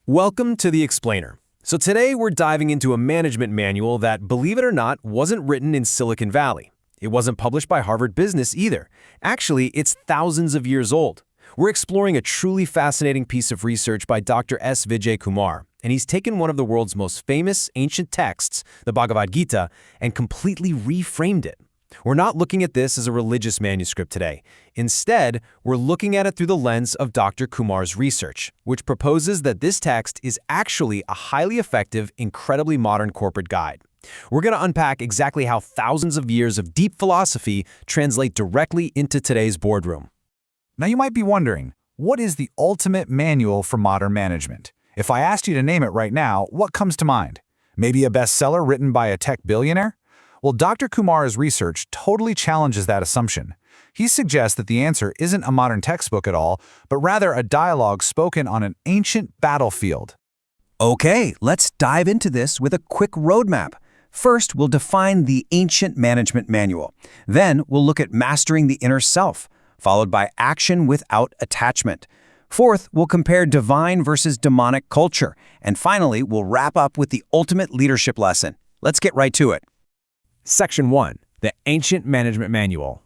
Welcome to The Explainer. So today we're diving into a management manual that, believe it or not, wasn't written in Silicon Valley. It wasn't published by Harvard Business either. Actually, it's thousands of years old. We're exploring a truly fascinating piece of research by Dr. S. Vijay Kumar, and he's taken one of the world's most famous ancient texts, the Bhagavat Gita, and completely reframed it. We're not looking at this as a religious manuscript today. Instead, we're looking at it through the lens of Dr. Kumar's research, which proposes that this text is actually a highly effective, incredibly modern corporate guide. We're going to unpack exactly how thousands of years of deep philosophy translate directly into today's boardroom. Now you might be wondering, what is the ultimate manual for modern management? If I asked you to name it right now, what comes to mind? Maybe a bestseller written by a tech billionaire? Well, Dr. Kumar's research totally challenges that assumption. He suggests that the answer isn't a modern textbook at all, but rather a dialogue spoken on an ancient battlefield. Okay, let's dive into this with a quick roadmap. First, we'll define the ancient management manual. Then, we'll look at mastering the inner self, followed by action without attachment. Fourth, we'll compare divine versus demonic culture. And finally, we'll wrap up with the ultimate leadership lesson. Let's get right to it. Section 1. The Ancient Management Manual.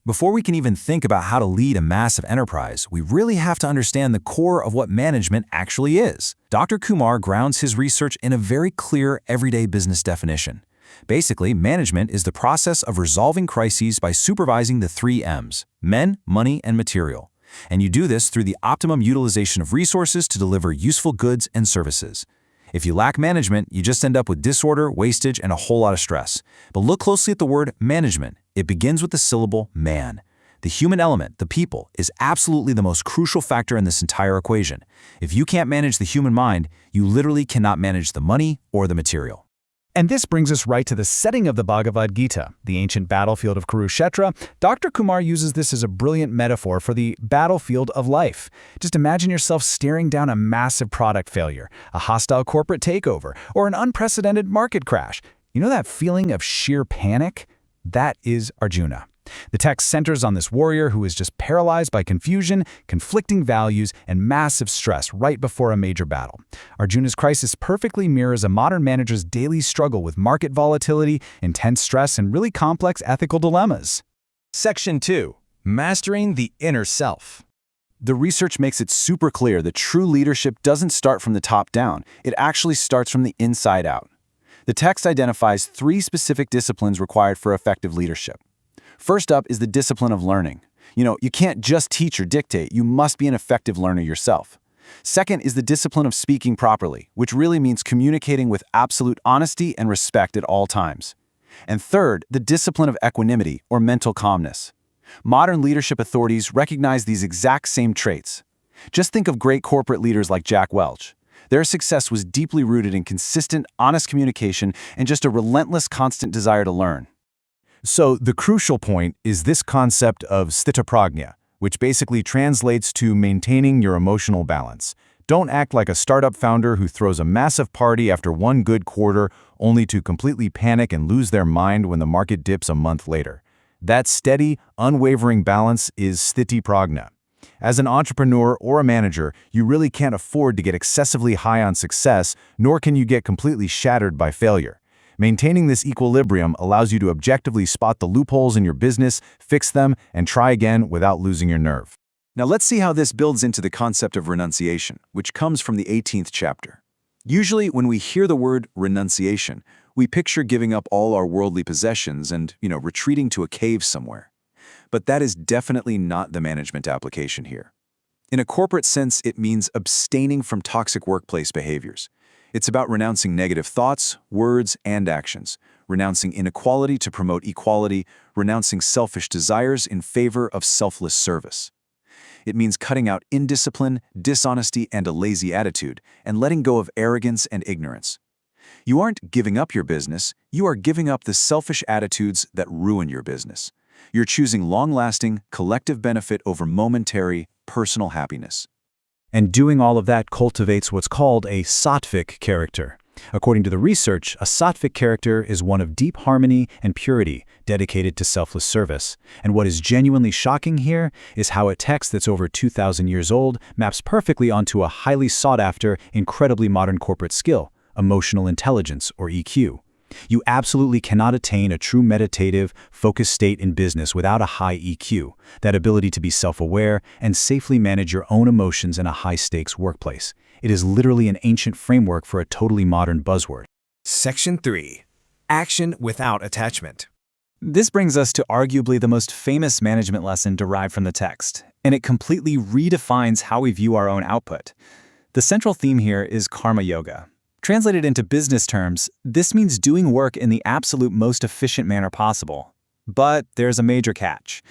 Before we can even think about how to lead a massive enterprise, we really have to understand the core of what management actually is. Dr. Kumar grounds his research in a very clear, everyday business definition. Basically, management is the process of resolving crises by supervising the 3 M's: men, money, and material. And you do this through the optimum utilization of resources to deliver useful goods and services. If you lack management, you just end up with disorder, wastage, and a whole lot of stress. But look closely at the word management. It begins with the syllable man. The human element, the people, is absolutely the most crucial factor in this entire equation. If you can't manage the human mind, you literally cannot manage the money or the material. And this brings us right to the setting of the Bhagavad Gita, the ancient battlefield of Kurukshetra. Dr. Kumar uses this as a brilliant metaphor for the battlefield of life. Just imagine yourself staring down a massive product failure, a hostile corporate takeover, or an unprecedented market crash. You know that feeling of sheer panic? That is Arjuna. The text centers on this warrior who is just paralyzed by confusion, conflicting values, and massive stress right before a major battle. Arjuna's crisis perfectly mirrors a modern manager's daily struggle with market volatility, intense stress, and really complex ethical dilemmas. Section 2. Mastering the Inner Self. The research makes it super clear that true leadership doesn't start from the top down. It actually starts from the inside out. The text identifies 3 specific disciplines required for effective leadership. First up is the discipline of learning. You can't just teach or dictate, you must be an effective learner yourself. Second is the discipline of speaking properly, which really means communicating with absolute honesty and respect at all times. And third, the discipline of equanimity, or mental calmness. Modern leadership authorities recognize these exact same traits. Just think of great corporate leaders like Jack Welch. Their success was deeply rooted in consistent, honest communication and just a relentless, constant desire to learn. So the crucial point is this concept of sthitaprajna, which basically translates to maintaining your emotional balance. Don't act like a startup founder who throws a massive party after one good quarter only to completely panic and lose their mind when the market dips a month later. That steady, unwavering balance is sthitiprajna. As an entrepreneur or a manager, you really can't afford to get excessively high on success, nor can you get completely shattered by failure. Maintaining this equilibrium allows you to objectively spot the loopholes in your business, fix them, and try again without losing your nerve. Now let's see how this builds into the concept of renunciation, which comes from the 18th chapter. Usually when we hear the word renunciation, we picture giving up all our worldly possessions and, retreating to a cave somewhere. But that is definitely not the management application here. In a corporate sense, it means abstaining from toxic workplace behaviors. It's about renouncing negative thoughts, words, and actions, renouncing inequality to promote equality, renouncing selfish desires in favor of selfless service. It means cutting out indiscipline, dishonesty, and a lazy attitude, and letting go of arrogance and ignorance. You aren't giving up your business, you are giving up the selfish attitudes that ruin your business. You're choosing long-lasting, collective benefit over momentary, personal happiness. And doing all of that cultivates what's called a sattvic character. According to the research, a sattvic character is one of deep harmony and purity, dedicated to selfless service. And what is genuinely shocking here is how a text that's over 2,000 years old maps perfectly onto a highly sought-after, incredibly modern corporate skill, emotional intelligence, or EQ. You absolutely cannot attain a true meditative, focused state in business without a high EQ, that ability to be self-aware and safely manage your own emotions in a high-stakes workplace. It is literally an ancient framework for a totally modern buzzword. Section 3. Action without attachment. This brings us to arguably the most famous management lesson derived from the text, and it completely redefines how we view our own output. The central theme here is karma yoga. Translated into business terms, this means doing work in the absolute most efficient manner possible. But there's a major catch.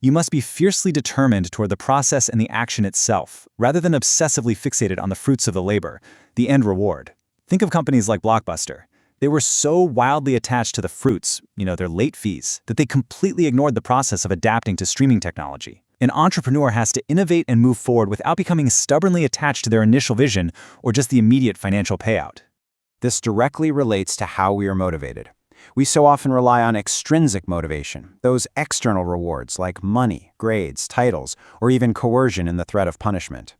You must be fiercely determined toward the process and the action itself, rather than obsessively fixated on the fruits of the labor, the end reward. Think of companies like Blockbuster. They were so wildly attached to the fruits, their late fees, that they completely ignored the process of adapting to streaming technology. An entrepreneur has to innovate and move forward without becoming stubbornly attached to their initial vision or just the immediate financial payout. This directly relates to how we are motivated. We so often rely on extrinsic motivation, those external rewards like money, grades, titles, or even coercion in the threat of punishment.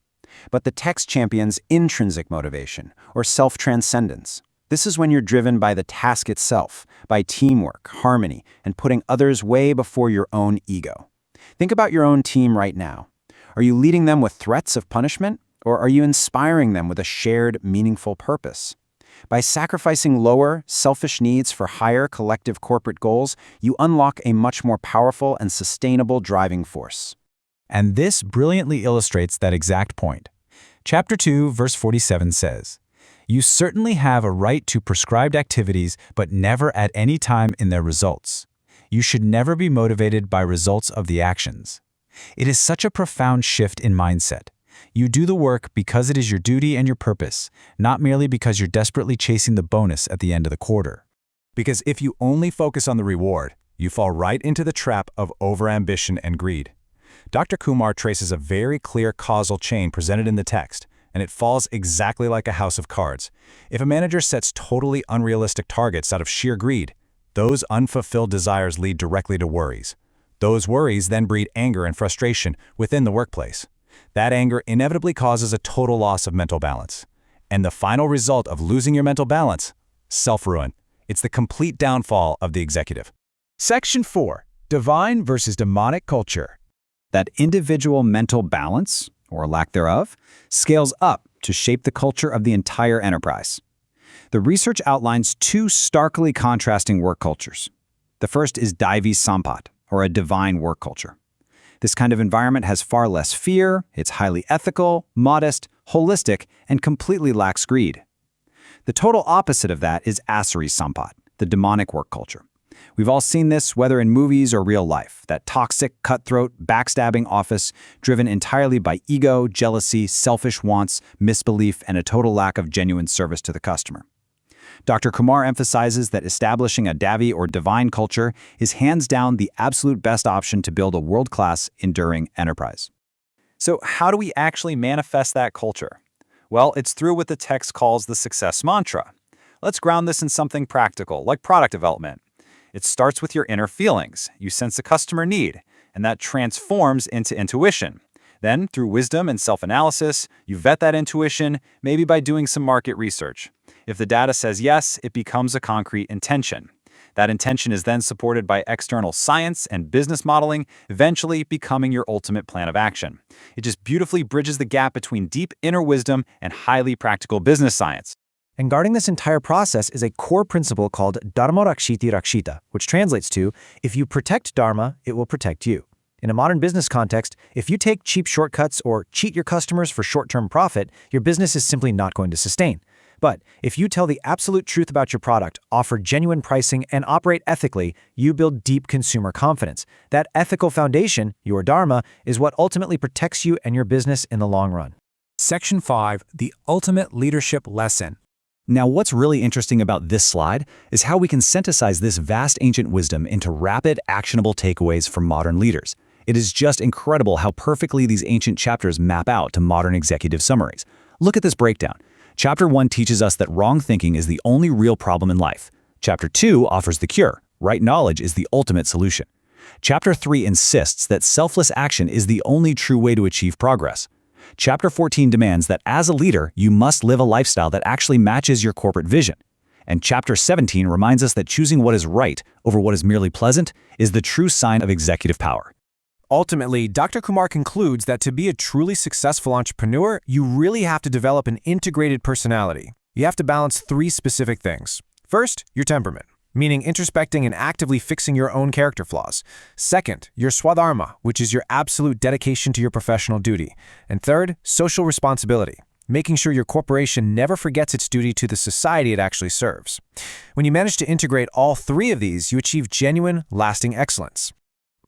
But the text champions intrinsic motivation, or self-transcendence. This is when you're driven by the task itself, by teamwork, harmony, and putting others way before your own ego. Think about your own team right now. Are you leading them with threats of punishment, or are you inspiring them with a shared, meaningful purpose? By sacrificing lower, selfish needs for higher collective corporate goals, you unlock a much more powerful and sustainable driving force. And this brilliantly illustrates that exact point. Chapter 2, verse 47 says, "You certainly have a right to prescribed activities, but never at any time in their results. You should never be motivated by results of the actions." It is such a profound shift in mindset. You do the work because it is your duty and your purpose, not merely because you're desperately chasing the bonus at the end of the quarter. Because if you only focus on the reward, you fall right into the trap of overambition and greed. Dr. Kumar traces a very clear causal chain presented in the text, and it falls exactly like a house of cards. If a manager sets totally unrealistic targets out of sheer greed, those unfulfilled desires lead directly to worries. Those worries then breed anger and frustration within the workplace. That anger inevitably causes a total loss of mental balance. And the final result of losing your mental balance? Self-ruin. It's the complete downfall of the executive. Section 4. Divine versus demonic culture. That individual mental balance, or lack thereof, scales up to shape the culture of the entire enterprise. The research outlines two starkly contrasting work cultures. The first is Daivi Sampat, or a divine work culture. This kind of environment has far less fear, it's highly ethical, modest, holistic, and completely lacks greed. The total opposite of that is Asuri Sampat, the demonic work culture. We've all seen this, whether in movies or real life, that toxic, cutthroat, backstabbing office driven entirely by ego, jealousy, selfish wants, misbelief, and a total lack of genuine service to the customer. Dr. Kumar emphasizes that establishing a Davi or divine culture is hands down the absolute best option to build a world-class, enduring enterprise. So how do we actually manifest that culture? Well, it's through what the text calls the success mantra. Let's ground this in something practical, like product development. It starts with your inner feelings. You sense a customer need, and that transforms into intuition. Then, through wisdom and self-analysis, you vet that intuition, maybe by doing some market research. If the data says yes, it becomes a concrete intention. That intention is then supported by external science and business modeling, eventually becoming your ultimate plan of action. It just beautifully bridges the gap between deep inner wisdom and highly practical business science. And guarding this entire process is a core principle called Dharma Rakshiti Rakshita, which translates to, if you protect Dharma, it will protect you. In a modern business context, if you take cheap shortcuts or cheat your customers for short-term profit, your business is simply not going to sustain. But if you tell the absolute truth about your product, offer genuine pricing, and operate ethically, you build deep consumer confidence. That ethical foundation, your Dharma, is what ultimately protects you and your business in the long run. Section 5. The ultimate leadership lesson. Now, what's really interesting about this slide is how we can synthesize this vast ancient wisdom into rapid, actionable takeaways for modern leaders. It is just incredible how perfectly these ancient chapters map out to modern executive summaries. Look at this breakdown. Chapter 1 teaches us that wrong thinking is the only real problem in life. Chapter 2 offers the cure. Right knowledge is the ultimate solution. Chapter 3 insists that selfless action is the only true way to achieve progress. Chapter 14 demands that as a leader, you must live a lifestyle that actually matches your corporate vision. And Chapter 17 reminds us that choosing what is right over what is merely pleasant is the true sign of executive power. Ultimately, Dr. Kumar concludes that to be a truly successful entrepreneur, you really have to develop an integrated personality. You have to balance 3 specific things. First, your temperament, meaning introspecting and actively fixing your own character flaws. Second, your swadharma, which is your absolute dedication to your professional duty. And third, social responsibility, making sure your corporation never forgets its duty to the society it actually serves. When you manage to integrate all 3 of these, you achieve genuine, lasting excellence.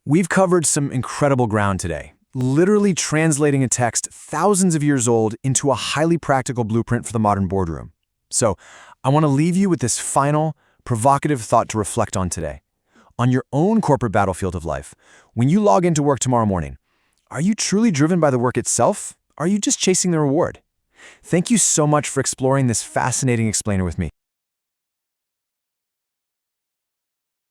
We've covered some incredible ground today, literally translating a text thousands of years old into a highly practical blueprint for the modern boardroom. So, I want to leave you with this final, provocative thought to reflect on today. On your own corporate battlefield of life, when you log into work tomorrow morning, are you truly driven by the work itself? Or are you just chasing the reward? Thank you so much for exploring this fascinating explainer with me.